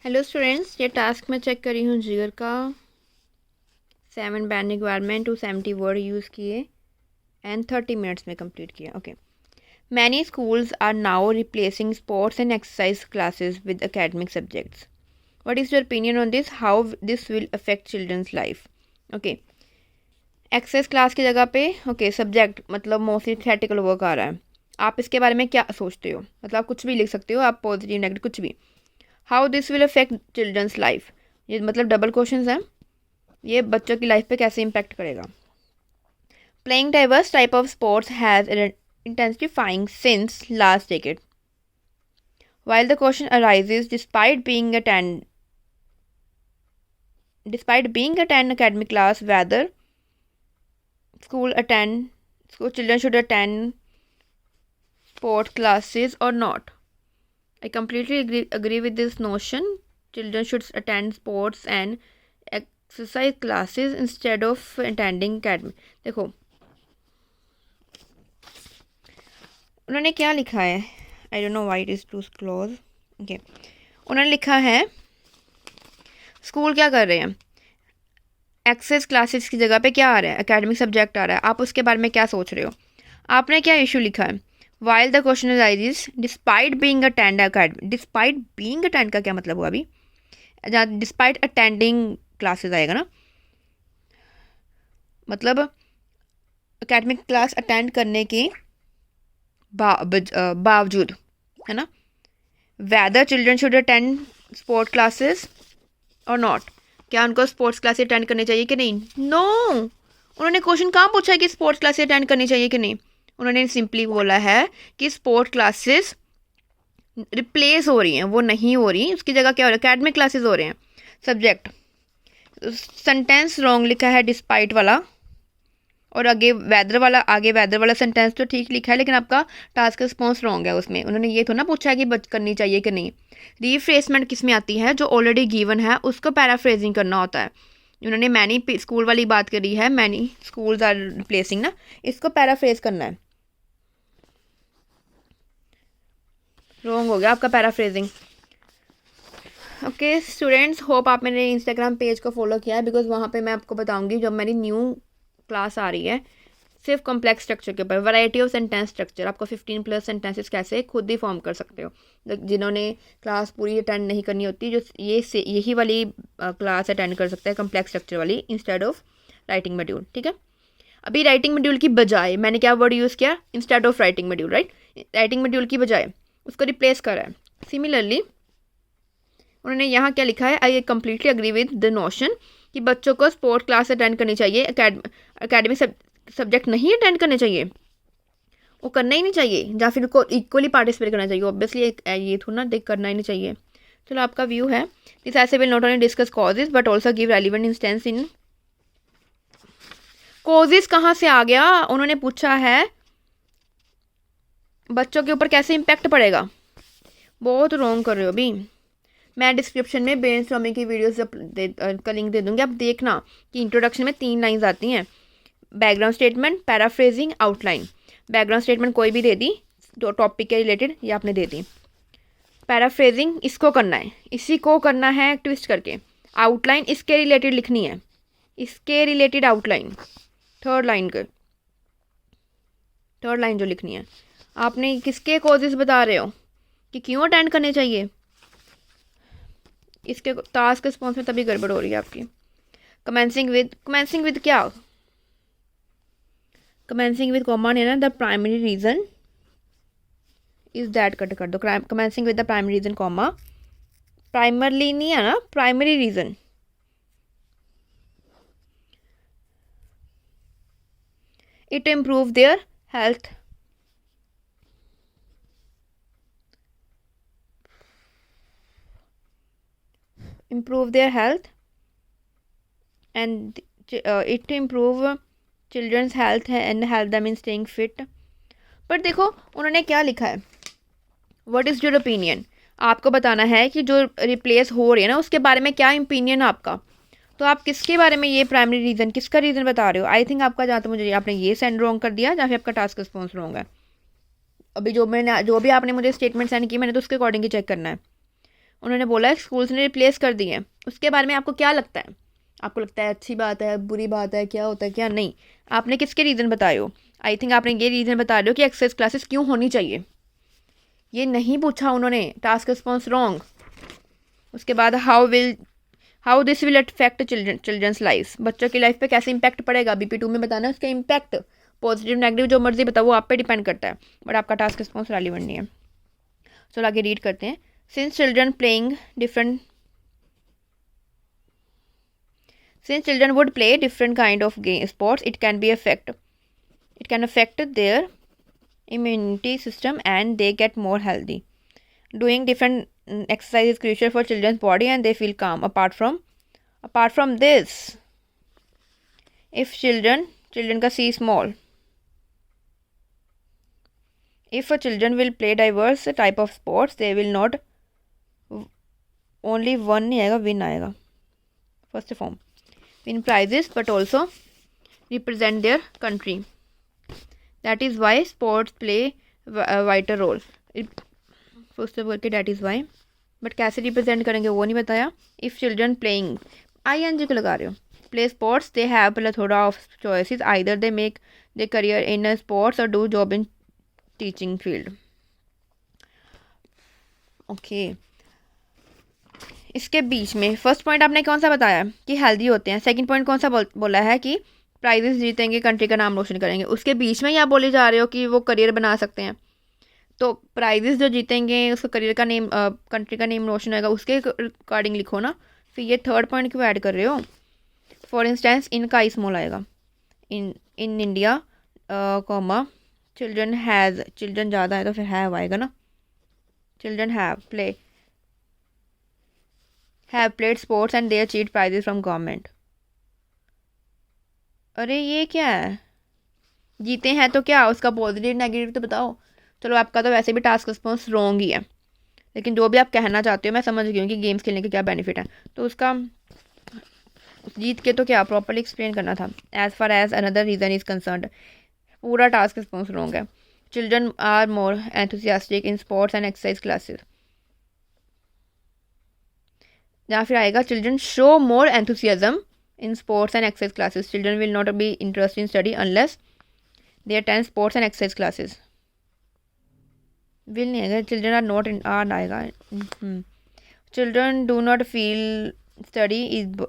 Hello students, ये task मैं check करी हूँ जिगर का 7 बैन रिक्वायरमेंट 270 वर्ड यूज़ किए एंड 30 मिनट्स में कंप्लीट किया. Okay. Many schools are now replacing sports and exercise classes with academic subjects. What is your opinion on this? How this will affect childrens life? Okay. Exercise class की जगह पे subject मतलब mostly थेटिकल work आ रहा है. आप इसके बारे में क्या सोचते हो? मतलब आप कुछ भी लिख सकते हो, आप पॉजिटिव नेगेटिव कुछ भी. How this will affect childrens life, ये मतलब डबल क्वेश्चन हैं. ये बच्चों की लाइफ पे कैसे इम्पैक्ट करेगा? Playing diverse type of sports has intensifying since last decade. While the question arises despite being attend academic class, whether school children should attend sport classes or not. I completely agree with this notion. Children should attend sports and exercise classes instead of attending academy. देखो उन्होंने क्या लिखा है. I don't know why it is too close. Okay. उन्होंने लिखा है school क्या कर रहे हैं, एक्सेस क्लासेस की जगह पे क्या आ रहा है, एकेडमिक सब्जेक्ट आ रहा है. आप उसके बारे में क्या सोच रहे हो? आपने क्या इशू लिखा है? While the question is despite being attend academy. Despite being attend का क्या मतलब हुआ अभी? जहाँ डिस्पाइट अटेंडिंग क्लासेस आएगा ना, मतलब एकेडमिक क्लास अटेंड करने के बावजूद, है ना. Whether children should attend sport classes और नॉट. क्या उनको स्पोर्ट्स क्लासेस अटेंड करनी चाहिए कि नहीं? नो. उन्होंने क्वेश्चन कहाँ पूछा है कि स्पोर्ट्स क्लासेस अटेंड करनी चाहिए कि नहीं. उन्होंने सिंपली बोला है कि स्पोर्ट क्लासेस रिप्लेस हो रही हैं, वो नहीं हो रही, उसकी जगह क्या हो रहा है, एकेडमिक क्लासेस हो रहे हैं. सब्जेक्ट सेंटेंस रॉन्ग लिखा है डिस्पाइट वाला, और आगे वेदर वाला सेंटेंस तो ठीक लिखा है, लेकिन आपका टास्क रिस्पॉन्स रॉन्ग है उसमें. उन्होंने ये तो ना पूछा है कि करनी चाहिए कि नहीं. रीफ्रेसमेंट किस में आती है? जो ऑलरेडी गिवन है उसको पैराफ्रेजिंग करना होता है. उन्होंने मैनी स्कूल वाली बात करी है, मैनी स्कूल्स आर रिप्लेसिंग ना, इसको पैराफ्रेज करना है. रॉन्ग हो गया आपका पैराफ्रेजिंग. ओके स्टूडेंट्स, होप आप मेरे इंस्टाग्राम पेज को फॉलो किया है, बिकॉज वहाँ पे मैं आपको बताऊंगी जब मेरी न्यू क्लास आ रही है सिर्फ कॉम्प्लेक्स स्ट्रक्चर के ऊपर, वैरायटी ऑफ सेंटेंस स्ट्रक्चर. आपको 15+ सेंटेंसेस कैसे खुद ही फॉर्म कर सकते हो. जिन्होंने क्लास पूरी अटेंड नहीं करनी होती, जो यही वाली क्लास अटेंड कर सकता है, कॉम्प्लेक्स स्ट्रक्चर वाली, इंस्टेड ऑफ राइटिंग मॉड्यूल. ठीक है. अभी राइटिंग मॉड्यूल की बजाय मैंने क्या वर्ड यूज़ किया? Instead of writing module. Right. Writing module की बजाय उसको रिप्लेस करा है. सिमिलरली उन्होंने यहाँ क्या लिखा है? I completely agree with the notion कि बच्चों को स्पोर्ट क्लास अटेंड करनी चाहिए, एकेडमिक सब्जेक्ट नहीं अटेंड करने चाहिए, वो करना ही नहीं चाहिए, या फिर उनको इक्वली पार्टिसिपेट करना चाहिए. ऑब्वियसली ये थोड़ा ना देख करना ही नहीं चाहिए. चलो आपका व्यू है. दिस ऐसे will not only discuss causes but also give relevant instance in. Causes कहाँ से आ गया? उन्होंने पूछा है बच्चों के ऊपर कैसे इम्पैक्ट पड़ेगा. बहुत रॉन्ग कर रहे हो अभी. मैं डिस्क्रिप्शन में ब्रेनस्टॉर्मिंग की वीडियोस का लिंक दे दूँगी, आप देखना कि इंट्रोडक्शन में 3 लाइन्स आती हैं: background statement, paraphrasing, outline. Background statement कोई भी दे दी जो टॉपिक के रिलेटेड, ये आपने दे दी. पैराफ्रेजिंग इसको करना है, इसी को करना है ट्विस्ट करके. आउटलाइन इसके रिलेटेड लिखनी है, इसके रिलेटेड आउटलाइन. थर्ड लाइन जो लिखनी है, आपने किसके कॉजेज बता रहे हो कि क्यों अटेंड करने चाहिए. इसके टास्क रिस्पॉन्स में तभी गड़बड़ हो रही है आपकी. कमेंसिंग विद क्या? कमेंसिंग विद कॉमा नहीं है ना. The primary reason is that कट कर दो. Commencing with the primary reason comma, primarily नहीं है ना, primary reason. It improve their health. improve their health and it to improve children's health and help them in staying fit. पर देखो उन्होंने क्या लिखा है, व्हाट इज़ योर ओपिनियन. आपको बताना है कि जो रिप्लेस हो रही है ना उसके बारे में क्या ओपिनियन आपका. तो आप किसके बारे में ये प्राइमरी रीज़न, किसका रीज़न बता रहे हो? आई थिंक आपका, जहाँ तो मुझे आपने ये सेंड रॉन्ग कर दिया, जहाँ फिर आपका टास्क रिस्पॉन्स रॉन्ग है. अभी जो भी आपने मुझे स्टेटमेंट सेंड की, मैंने तो उसके अकॉर्डिंग ही चेक करना है. उन्होंने बोला है स्कूल्स ने रिप्लेस कर दिए हैं। उसके बारे में आपको क्या लगता है? आपको लगता है अच्छी बात है, बुरी बात है, क्या होता है क्या नहीं? आपने किसके रीज़न बताए हो? आई थिंक आपने ये रीज़न बता रहे हो कि एक्सरसाइज क्लासेस क्यों होनी चाहिए। ये नहीं पूछा उन्होंने, टास्क रिस्पॉन्स रॉन्ग। उसके बाद how this will affect childrens life, बच्चों की लाइफ पे कैसे इंपैक्ट पड़ेगा, BP2 में बताना है उसका इम्पैक्ट। पॉजिटिव नेगेटिव जो मर्जी बताओ, वो आप पे डिपेंड करता है, बट आपका टास्क रिस्पॉन्स रेलिवेंट नहीं है। चलो आगे रीड करते हैं। Since children playing different Since children would play different kind of sports, it can affect their immunity system and they get more healthy. Doing different exercise is crucial for children's body and they feel calm. Apart from this, if children ka C small. If a children will play diverse type of sports, they will not only one नहीं आएगा, win आएगा. First form. Win prizes but also represent their country. That is why sports play a vital role. First of all, that is why. But कैसे represent करेंगे वो नहीं बताया. If children playing, ing को लगा रहे हो. Play sports, they have plethora of choices. Either they make their career in a sports or do job in teaching field. Okay. इसके बीच में फर्स्ट पॉइंट आपने कौन सा बताया कि हेल्दी होते हैं, सेकंड पॉइंट कौन सा बोला है कि प्राइजेस जीतेंगे, कंट्री का नाम रोशन करेंगे। उसके बीच में ही आप बोले जा रहे हो कि वो करियर बना सकते हैं। तो प्राइजेस जो जीतेंगे उसका करियर का नेम, कंट्री का नेम रोशन होगा, उसके अकॉर्डिंग लिखो ना। फिर ये थर्ड पॉइंट क्यों ऐड कर रहे हो? फॉर इंस्टेंस इनका ही स्मॉल आएगा। इन इंडिया कॉमा चिल्ड्रन ज़्यादा है तो फिर हैव आएगा ना। Children have played sports and they achieved prizes from government. अरे ये क्या है? जीते हैं तो क्या, उसका पॉजिटिव नेगेटिव तो बताओ। चलो आपका तो वैसे भी टास्क रिस्पॉन्स रॉन्ग ही है, लेकिन जो भी आप कहना चाहते हो मैं समझ गई हूँ कि गेम्स खेलने के क्या बेनिफिट है। तो उसका जीत के तो क्या प्रॉपर्ली एक्सप्लेन करना था। As far as another reason is concern, पूरा टास्क रिस्पॉन्स रॉन्ग है। Children are more enthusiastic in sports and exercise classes, या फिर आएगा children show more enthusiasm in sports and exercise classes. Children will not be interest in study unless they attend sports and exercise classes. Will नहीं आएगा, children are not in are आएगा। Children do not feel study is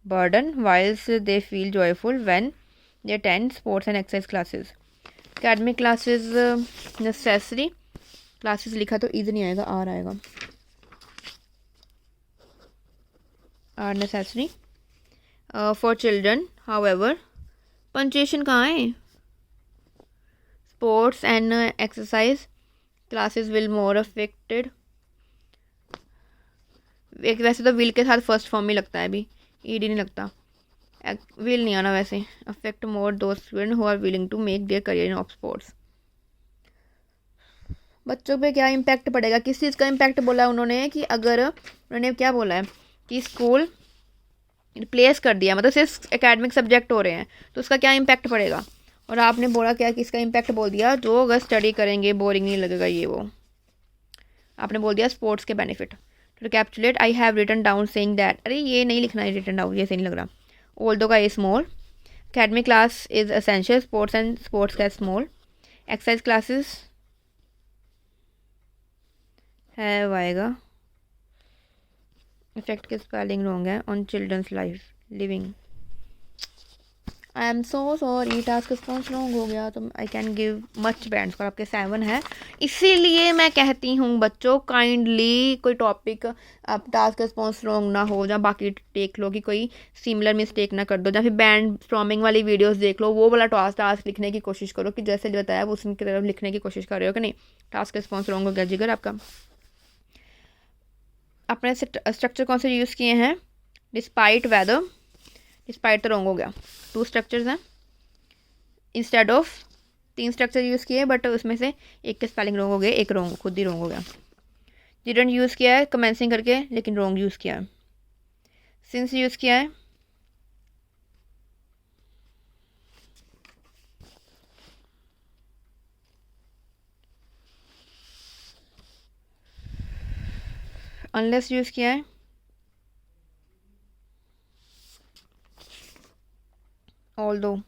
burden whiles they feel joyful when they attend sports and exercise classes. Academic classes necessary, classes लिखा तो is नहीं आएगा, are आएगा। Are necessary for children, however punctuation कहाँ है? Sports and exercise classes will more affected. एक वैसे तो विल के साथ फर्स्ट फॉर्म में लगता है, अभी ईडी नहीं लगता, विल नहीं आना वैसे। Affect more those student who are willing to make their career in of sports. बच्चों पे क्या इम्पैक्ट पड़ेगा, किस चीज़ का इम्पैक्ट बोला है उन्होंने? कि अगर उन्होंने क्या बोला है कि स्कूल रिप्लेस कर दिया, मतलब सिर्फ एकेडमिक सब्जेक्ट हो रहे हैं, तो उसका क्या इम्पैक्ट पड़ेगा। और आपने बोला क्या कि इसका इम्पैक्ट बोल दिया जो अगर स्टडी करेंगे बोरिंग नहीं लगेगा, ये वो आपने बोल दिया स्पोर्ट्स के benefit. To capsulate I have written down saying that, अरे ये नहीं लिखना है रिटन डाउन, ये सही नहीं लग रहा। ऑल्दो का a small, academic class is essential, sports and sports का स्मॉल, एक्सरसाइज क्लासेस है आएगा। इफेक्ट के स्पेलिंग रॉन्ग है on children's life living. I am so sorry, task response wrong हो गया तो I can give much band score, आपके 7 है। इसीलिए मैं कहती हूँ बच्चों काइंडली कोई टॉपिक आप टास्क रिस्पॉन्स रॉन्ग ना हो, या बाकी टेक लो कि कोई सिमिलर मिस्टेक ना कर दो, या फिर बैंड स्टॉर्मिंग वाली वीडियोस देख लो, वो वाला टास्क लिखने की कोशिश करो कि जैसे बताया वो उसकी तरफ लिखने की कोशिश कर रहे हो कि नहीं। टास्क रिस्पॉन्स रॉन्ग हो गया जिगर आपका। अपने स्ट्रक्चर कौन से यूज़ किए हैं? डिस्पाइट वेदर, डिस्पाइट तो रॉन्ग हो गया। 2 स्ट्रक्चर्स हैं इंस्टेड ऑफ 3 स्ट्रक्चर यूज़ किए, बट उसमें से एक के स्पेलिंग रॉन्ग हो गए, एक रॉन्ग खुद ही रॉन्ग हो गया। डिडंट यूज़ किया है कमेंसिंग करके, लेकिन रॉन्ग यूज़ किया है। सिंस यूज़ किया है, अनलेस यूज़ किया है। ऑल दो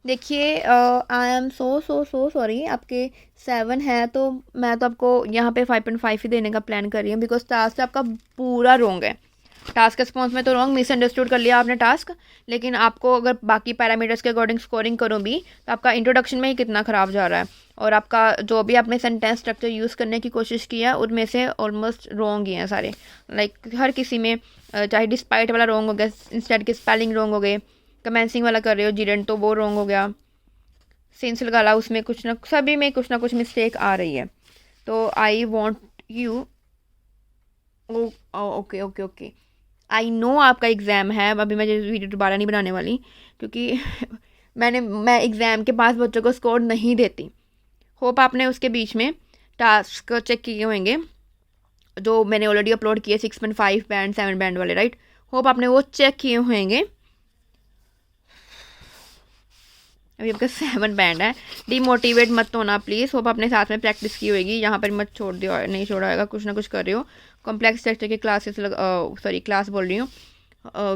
देखिए, आई एम सो सॉरी, आपके 7 है तो मैं तो आपको यहाँ पे 5.5 ही देने का प्लान कर रही हूँ, बिकॉज टास्क आपका पूरा रॉन्ग है। टास्क रिस्पॉन्स में तो रॉन्ग, मिसअंडरस्टूड कर लिया आपने टास्क, लेकिन आपको अगर बाकी पैरामीटर्स के अकॉर्डिंग स्कोरिंग करूँ भी तो आपका इंट्रोडक्शन में ही कितना ख़राब जा रहा है, और आपका जो भी आपने सेंटेंस स्ट्रक्चर यूज़ करने की कोशिश की है उनमें से ऑलमोस्ट रॉन्ग ही हैं सारे। लाइक हर किसी में चाहे डिस्पाइट वाला रॉन्ग हो गया, इंस्टेड के स्पेलिंग रॉन्ग हो गए, कमेंसिंग वाला कर रहे हो जीरेंट तो वो रॉन्ग हो गया, सिंस लगा ला उसमें कुछ ना सभी में कुछ ना कुछ मिस्टेक आ रही है। तो I want you, okay okay okay, I know आपका एग्ज़ाम है। अभी मैं ये वीडियो दोबारा नहीं बनाने वाली, क्योंकि मैं एग्ज़ाम के पास बच्चों को स्कोर नहीं देती। होप आपने उसके बीच में टास्क चेक किए होंगे जो मैंने ऑलरेडी अपलोड किए 6.5 बैंड 7 बैंड वाले, राइट। होप आपने वो चेक किए होंगे। अभी आपका 7 बैंड है, डीमोटिवेट मत होना प्लीज़। होप आपने साथ में प्रैक्टिस की होगी, यहाँ पर मत छोड़ दिया, नहीं छोड़ा होगा, कुछ ना कुछ कर रहे हो। कॉम्प्लेक्स स्ट्रक्चर की क्लासेस सॉरी क्लास बोल रही हूँ,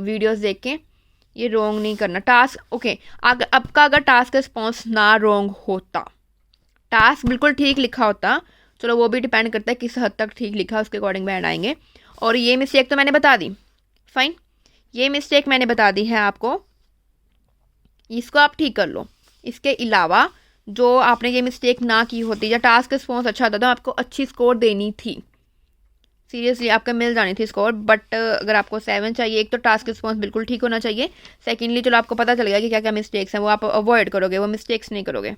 वीडियोस देख के ये रॉन्ग नहीं करना। टास्क ओके, आपका अगर टास्क रिस्पॉन्स ना रॉन्ग होता, टास्क बिल्कुल ठीक लिखा होता, चलो वो भी डिपेंड करता है किस हद तक ठीक लिखा, उसके अकॉर्डिंग बैंड आएंगे। और ये मिस्टेक तो मैंने बता दी, फाइन, ये मिस्टेक मैंने बता दी है आपको, इसको आप ठीक कर लो। इसके अलावा जो आपने ये मिस्टेक ना की होती या टास्क रिस्पॉन्स अच्छा था तो आपको अच्छी स्कोर देनी थी, सीरियसली आपका मिल जानी थी स्कोर। बट अगर आपको 7 चाहिए, एक तो टास्क रिस्पॉन्स बिल्कुल ठीक होना चाहिए, सेकेंडली चलो आपको पता चल गया कि क्या क्या मिस्टेक्स हैं, वो आप अवॉइड करोगे, वो मिस्टेक्स नहीं करोगे।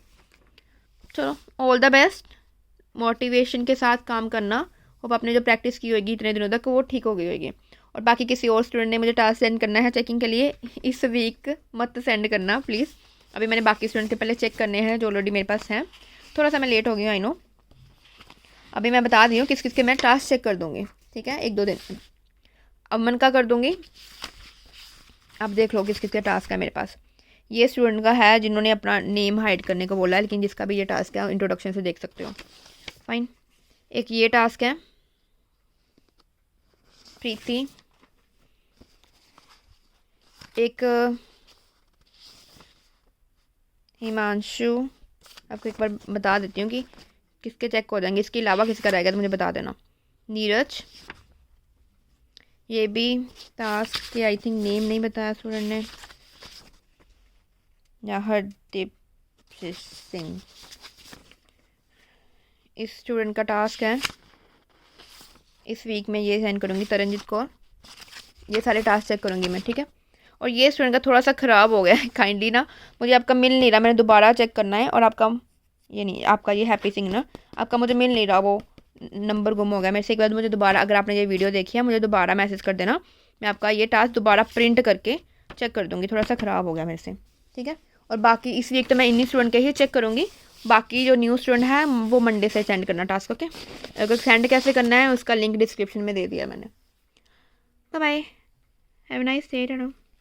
चलो ऑल द बेस्ट, मोटिवेशन के साथ काम करना। होप आपने जो प्रैक्टिस की होगी इतने दिनों तक वो ठीक हो गई होगी। और बाकी किसी और स्टूडेंट ने मुझे टास्क सेंड करना है चेकिंग के लिए, इस वीक मत सेंड करना प्लीज़। अभी मैंने बाकी स्टूडेंट के पहले चेक करने हैं जो ऑलरेडी मेरे पास हैं। थोड़ा सा मैं लेट हो गई हूँ, आई नो। अभी मैं बता दी हूँ किस किस के मैं टास्क चेक कर दूँगी, ठीक है, 1-2 दिन। अमन का कर दूँगी, आप देख लो किस किस का टास्क है मेरे पास। ये स्टूडेंट का है जिन्होंने अपना नेम हाइड करने को बोला है, लेकिन जिसका भी ये टास्क है इंट्रोडक्शन से देख सकते हो, फाइन। एक ये टास्क है प्रीति, एक हिमांशु, आपको एक बार बता देती हूँ कि किसके चेक हो जाएंगे, इसके अलावा किसका रहेगा तो मुझे बता देना। नीरज, ये भी टास्क के आई थिंक नेम नहीं बताया स्टूडेंट ने, या हरदीप सिंह, इस स्टूडेंट का टास्क है इस वीक में ये सेंड करूँगी। तरनजीत कौर, ये सारे टास्क चेक करूँगी मैं, ठीक है। और ये स्टूडेंट का थोड़ा सा ख़राब हो गया है, काइंडली ना मुझे आपका मिल नहीं रहा, मैंने दोबारा चेक करना है। और आपका ये नहीं, आपका ये हैप्पी सिंह ना, आपका मुझे मिल नहीं रहा, वो नंबर गुम हो गया मेरे से। एक बार मुझे दोबारा, अगर आपने ये वीडियो देखी है मुझे दोबारा मैसेज कर देना, मैं आपका ये टास्क दोबारा प्रिंट करके चेक कर दूँगी, थोड़ा सा ख़राब हो गया मेरे से, ठीक है। और बाकी इस वीक तो मैं इन्हीं स्टूडेंट के ही चेक करूँगी, बाकी जो न्यू स्टूडेंट है वो मंडे से सेंड करना टास्क, ओके। अगर सेंड कैसे करना है उसका लिंक डिस्क्रिप्शन में दे दिया मैंने। Bye bye, have a nice day.